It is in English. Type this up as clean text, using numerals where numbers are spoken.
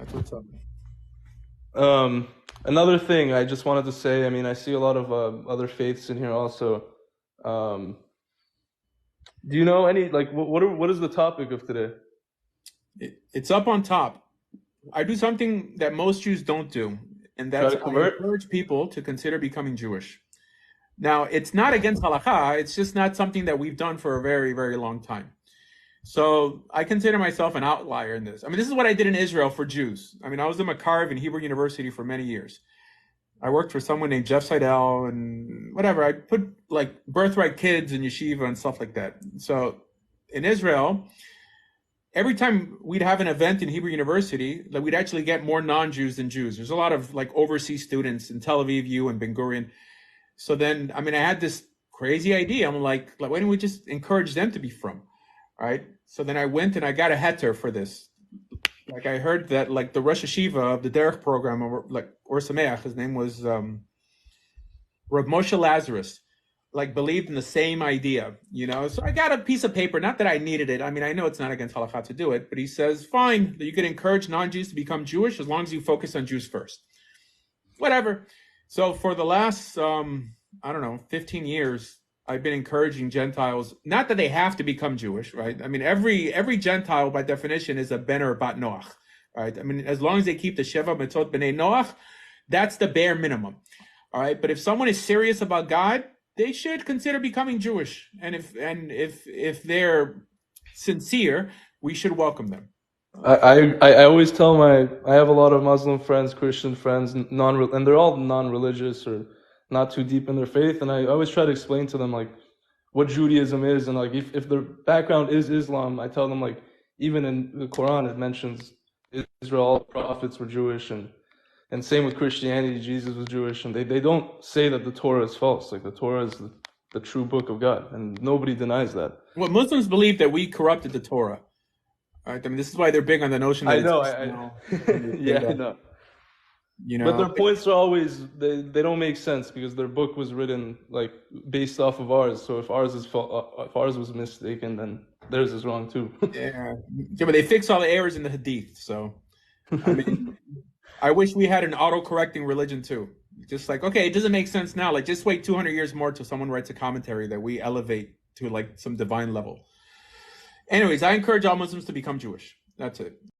That's what's up. Um, Another thing I just wanted to say, I mean, I see a lot of other faiths in here also. Um, do you know any like what is the topic of today? It's up on top. I do something that most Jews don't do, and Try that's to I convert? encourage people to consider becoming Jewish. Now, it's not against halakha. It's just not something that we've done for a very, very long time. So I consider myself an outlier in this. I mean, this is what I did in Israel for Jews. I mean, I was a Makarov in Hebrew University for many years. I worked for someone named Jeff Seidel and whatever. I put like birthright kids in yeshiva and stuff like that. So in Israel, every time we'd have an event in Hebrew University, like we'd actually get more non-Jews than Jews. There's a lot of like overseas students in Tel Aviv U and Ben Gurion. So then, I mean, I had this crazy idea. I'm like, why don't we just encourage them to be from? All right. So then I went and I got a heter for this. Like I heard that like the Rosh Hashiva of the Derech program, or like Or Sameach, his name was Rav Moshe Lazarus, like believed in the same idea, you know. So I got a piece of paper, not that I needed it. I mean, I know it's not against halakha to do it, but he says, fine, you can encourage non-Jews to become Jewish as long as you focus on Jews first. Whatever. So for the last, I don't know, 15 years, I've been encouraging Gentiles, not that they have to become Jewish, right? I mean, every Gentile by definition is a ben or bat Noach, right? I mean, as long as they keep the Sheva Mitzvot B'nai Noach, that's the bare minimum, all right? But if someone is serious about God, they should consider becoming Jewish, and if they're sincere, we should welcome them. I always tell I have a lot of Muslim friends, Christian friends, and they're all non-religious or not too deep in their faith, and I always try to explain to them like what Judaism is, and like if their background is Islam, I tell them like even in the Quran it mentions Israel, all the prophets were Jewish, and same with Christianity, Jesus was Jewish, and they don't say that the Torah is false. Like the Torah is the true book of God, and nobody denies that. Well, Muslims believe that we corrupted the Torah. Right? I mean, this is why they're big on the notion that I it's know, now, and they say yeah, I that, know. you But know, their points are always they don't make sense because their book was written like based off of ours. So if ours was mistaken, then theirs is wrong too. yeah, yeah, but they fix all the errors in the Hadith. So, I mean, I wish we had an auto-correcting religion too. Just like, okay, it doesn't make sense now. Like, just wait 200 years more till someone writes a commentary that we elevate to like some divine level. Anyways, I encourage all Muslims to become Jewish. That's it.